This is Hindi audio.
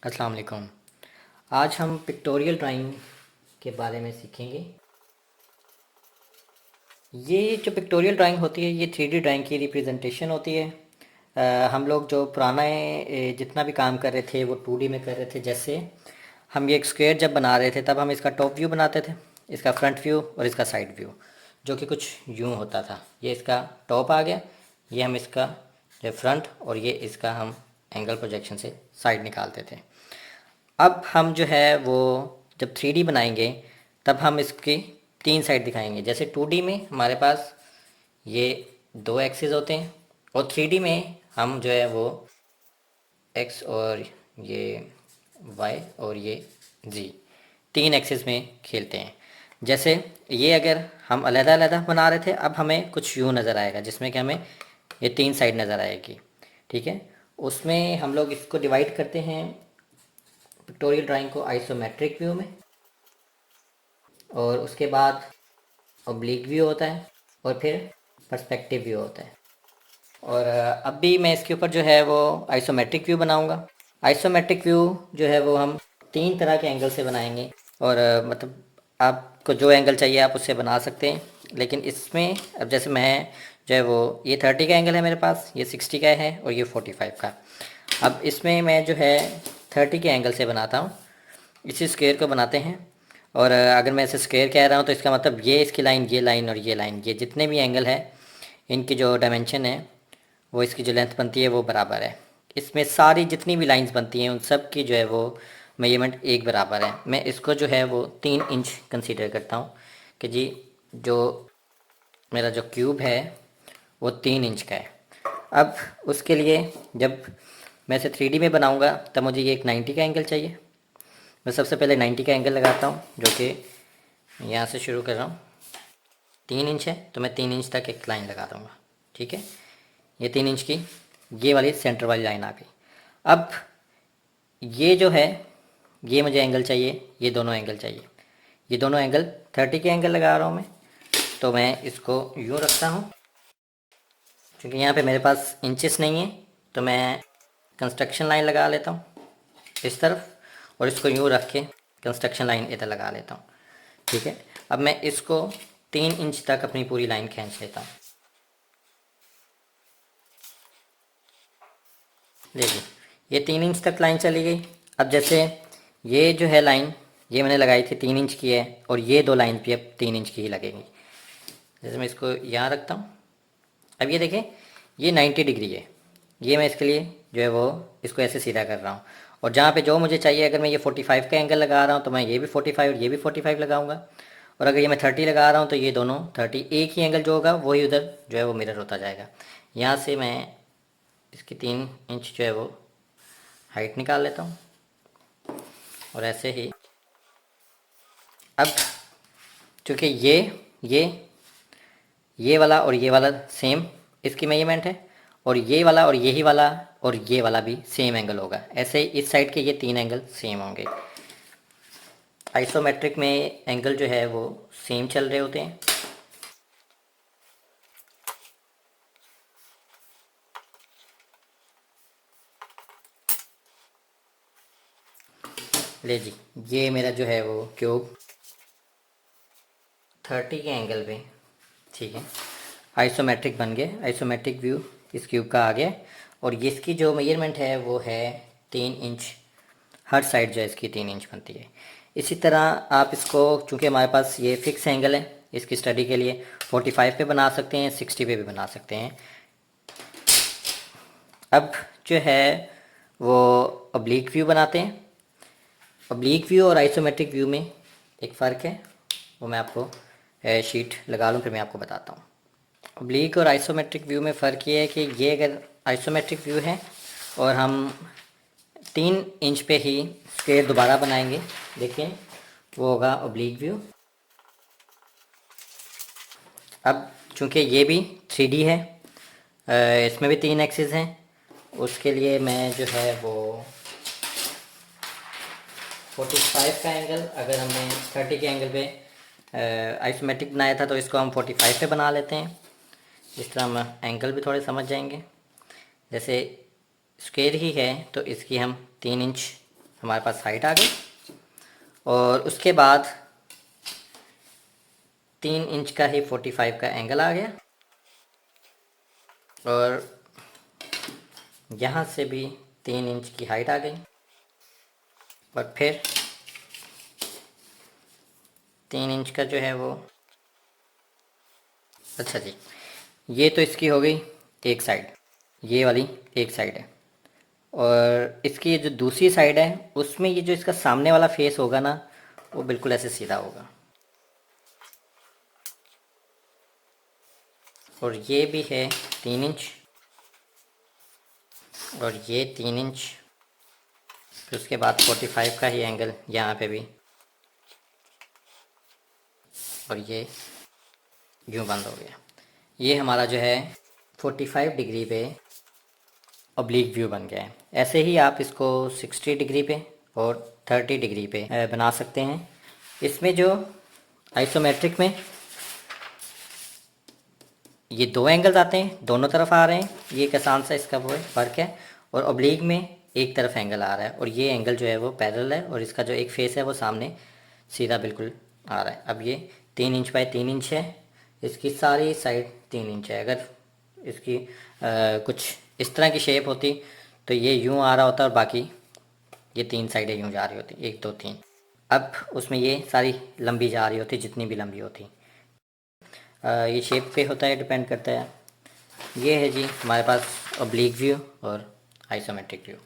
अस्सलाम वालेकुम। आज हम पिक्टोरियल ड्राइंग के बारे में सीखेंगे। ये जो पिक्टोरियल ड्राइंग होती है ये 3D ड्राइंग की रिप्रेजेंटेशन होती है। हम लोग जो पुराना जितना भी काम कर रहे थे वो 2D में कर रहे थे। जैसे हम ये एक स्क्वायर जब बना रहे थे तब हम इसका टॉप व्यू बनाते थे, इसका फ्रंट व्यू और इसका साइड व्यू, जो कि कुछ यूँ होता था। ये इसका टॉप आ गया, ये हम इसका जो फ्रंट और ये इसका हम एंगल प्रोजेक्शन से साइड निकालते थे। अब हम जो है वो जब 3D बनाएंगे तब हम इसकी 3 साइड दिखाएंगे। जैसे 2D में हमारे पास ये 2 एक्सिस होते हैं और 3D में हम जो है वो एक्स और ये वाई और ये जी 3 एक्सिस में खेलते हैं। जैसे ये अगर हम अलग अलग बना रहे थे, अब हमें कुछ यूँ नज़र आएगा जिसमें कि हमें ये 3 साइड नज़र आएगी। ठीक है, उसमें हम लोग इसको डिवाइड करते हैं पिक्टोरियल ड्राइंग को आइसोमेट्रिक व्यू में, और उसके बाद ऑब्लिक व्यू होता है और फिर पर्सपेक्टिव व्यू होता है। और अब भी मैं इसके ऊपर जो है वो आइसोमेट्रिक व्यू बनाऊंगा। आइसोमेट्रिक व्यू जो है वो हम 3 तरह के एंगल से बनाएंगे, और मतलब आपको जो एंगल चाहिए आप उससे बना सकते हैं। लेकिन इसमें अब जैसे मैं जो है वो ये 30 का एंगल है मेरे पास, ये 60 का है और ये 45 का। अब इसमें मैं जो है 30 के एंगल से बनाता हूँ। इसी स्क्वायर को बनाते हैं, और अगर मैं इसे स्क्वायर कह रहा हूँ तो इसका मतलब ये इसकी लाइन, ये लाइन और ये लाइन, ये जितने भी एंगल है इनकी जो डायमेंशन है वो इसकी जो लेंथ बनती है वो बराबर है। इसमें सारी जितनी भी लाइंस बनती हैं उन सब की जो है वो मेजरमेंट एक बराबर है। मैं इसको जो है वो 3 इंच कंसीडर करता हूँ कि जी जो मेरा जो क्यूब है वो 3 इंच का है। अब उसके लिए जब मैं इसे 3D में बनाऊँगा तब मुझे ये एक 90 का एंगल चाहिए। मैं सबसे पहले 90 का एंगल लगाता हूँ, जो कि यहाँ से शुरू कर रहा हूँ। 3 इंच है तो मैं 3 इंच तक एक लाइन लगा दूँगा। ठीक है, ये 3 इंच की ये वाली सेंटर वाली लाइन आ गई। अब ये जो है ये मुझे एंगल चाहिए, ये दोनों एंगल चाहिए। ये दोनों एंगल 30 के एंगल लगा रहा हूँ मैं, तो मैं इसको यूँ रखता हूँ। क्योंकि यहाँ पे मेरे पास इंचेस नहीं है तो मैं कंस्ट्रक्शन लाइन लगा लेता हूँ इस तरफ, और इसको यूँ रख के कंस्ट्रक्शन लाइन इधर लगा लेता हूँ। ठीक है, अब मैं इसको 3 इंच तक अपनी पूरी लाइन खींच लेता हूँ। देखिए ये 3 इंच तक लाइन चली गई। अब जैसे ये जो है लाइन ये मैंने लगाई थी 3 इंच की है, और ये दो लाइन भी अब 3 इंच की ही लगेंगी। जैसे मैं इसको यहाँ रखता हूँ, अब ये देखें ये 90 डिग्री है। ये मैं इसके लिए जो है वो इसको ऐसे सीधा कर रहा हूँ, और जहाँ पे जो मुझे चाहिए अगर मैं ये 45 का एंगल लगा रहा हूँ तो मैं ये भी 45 और ये भी 45 लगाऊंगा। और अगर ये मैं 30 लगा रहा हूँ तो ये दोनों 30, एक ही एंगल जो होगा वही उधर जो है वो मिरर होता जाएगा। यहाँ से मैं इसकी 3 इंच जो है वो हाइट निकाल लेता हूँ, और ऐसे ही अब चूँकि ये ये वाला और ये वाला सेम इसकी मेजरमेंट है, और ये वाला और यही वाला और ये वाला भी सेम एंगल होगा। ऐसे ही इस साइड के ये 3 एंगल सेम होंगे। आइसोमेट्रिक में एंगल जो है वो सेम चल रहे होते हैं। ले जी, ये मेरा जो है वो क्यूब 30 के एंगल पे, ठीक है, आइसोमेट्रिक बन गया। आइसोमेट्रिक व्यू इस क्यूब का आ गया, और ये इसकी जो मेजरमेंट है वो है 3 इंच। हर साइड जो है इसकी 3 इंच बनती है। इसी तरह आप इसको, चूँकि हमारे पास ये फिक्स एंगल है, इसकी स्टडी के लिए 45 पे बना सकते हैं, 60 पे भी बना सकते हैं। अब जो है वो ऑब्लिक व्यू बनाते हैं। ऑब्लिक व्यू और आइसोमेट्रिक व्यू में एक फ़र्क है, वो मैं आपको शीट लगा लूँ फिर मैं आपको बताता हूँ। ऑब्लिक और आइसोमेट्रिक व्यू में फ़र्क ये है कि ये अगर आइसोमेट्रिक व्यू है और हम 3 इंच पे ही स्क्वायर दोबारा बनाएंगे, देखें वो होगा ऑब्लिक व्यू। अब चूँकि ये भी 3D है, इसमें भी 3 एक्सिस हैं, उसके लिए मैं जो है वो 45 का एंगल, अगर हमने 30 के एंगल पे आइसोमेट्रिक बनाया था तो इसको हम 45 पे बना लेते हैं। इस तरह हम एंगल भी थोड़े समझ जाएंगे। जैसे स्क्वायर ही है तो इसकी हम 3 इंच हमारे पास हाइट आ गई। और उसके बाद 3 इंच का ही 45 का एंगल आ गया। और यहाँ से भी 3 इंच की हाइट आ गई। और फिर 3 इंच का जो है वो, अच्छा जी, ये तो इसकी हो गई एक साइड, ये वाली एक साइड है। और इसकी ये जो दूसरी साइड है उसमें ये जो इसका सामने वाला फेस होगा ना, वो बिल्कुल ऐसे सीधा होगा। और ये भी है 3 इंच, और ये 3 इंच। फिर उसके बाद 45 का ही एंगल यहाँ पे भी, और ये यूँ बंद हो गया। ये हमारा जो है 45 डिग्री पे ऑब्लिक व्यू बन गया है। ऐसे ही आप इसको 60 डिग्री पे और 30 डिग्री पे बना सकते हैं। इसमें जो आइसोमेट्रिक में ये 2 एंगल्स आते हैं, दोनों तरफ आ रहे हैं, ये एक आसान सा इसका वो है फ़र्क है। और ऑब्लिक में एक तरफ एंगल आ रहा है, और ये एंगल जो है वो पैरेलल है, और इसका जो एक फेस है वो सामने सीधा बिल्कुल आ रहा है। अब ये 3 इंच बाय 3 इंच है, इसकी सारी साइड 3 इंच है। अगर इसकी कुछ इस तरह की शेप होती तो ये यूँ आ रहा होता और बाकी ये 3 साइडें यूँ जा रही होती, 1 2 3। अब उसमें ये सारी लंबी जा रही होती, जितनी भी लंबी होती। ये शेप पे होता है, डिपेंड करता है। ये है जी हमारे पास ऑब्लिक व्यू और आइसोमेट्रिक व्यू।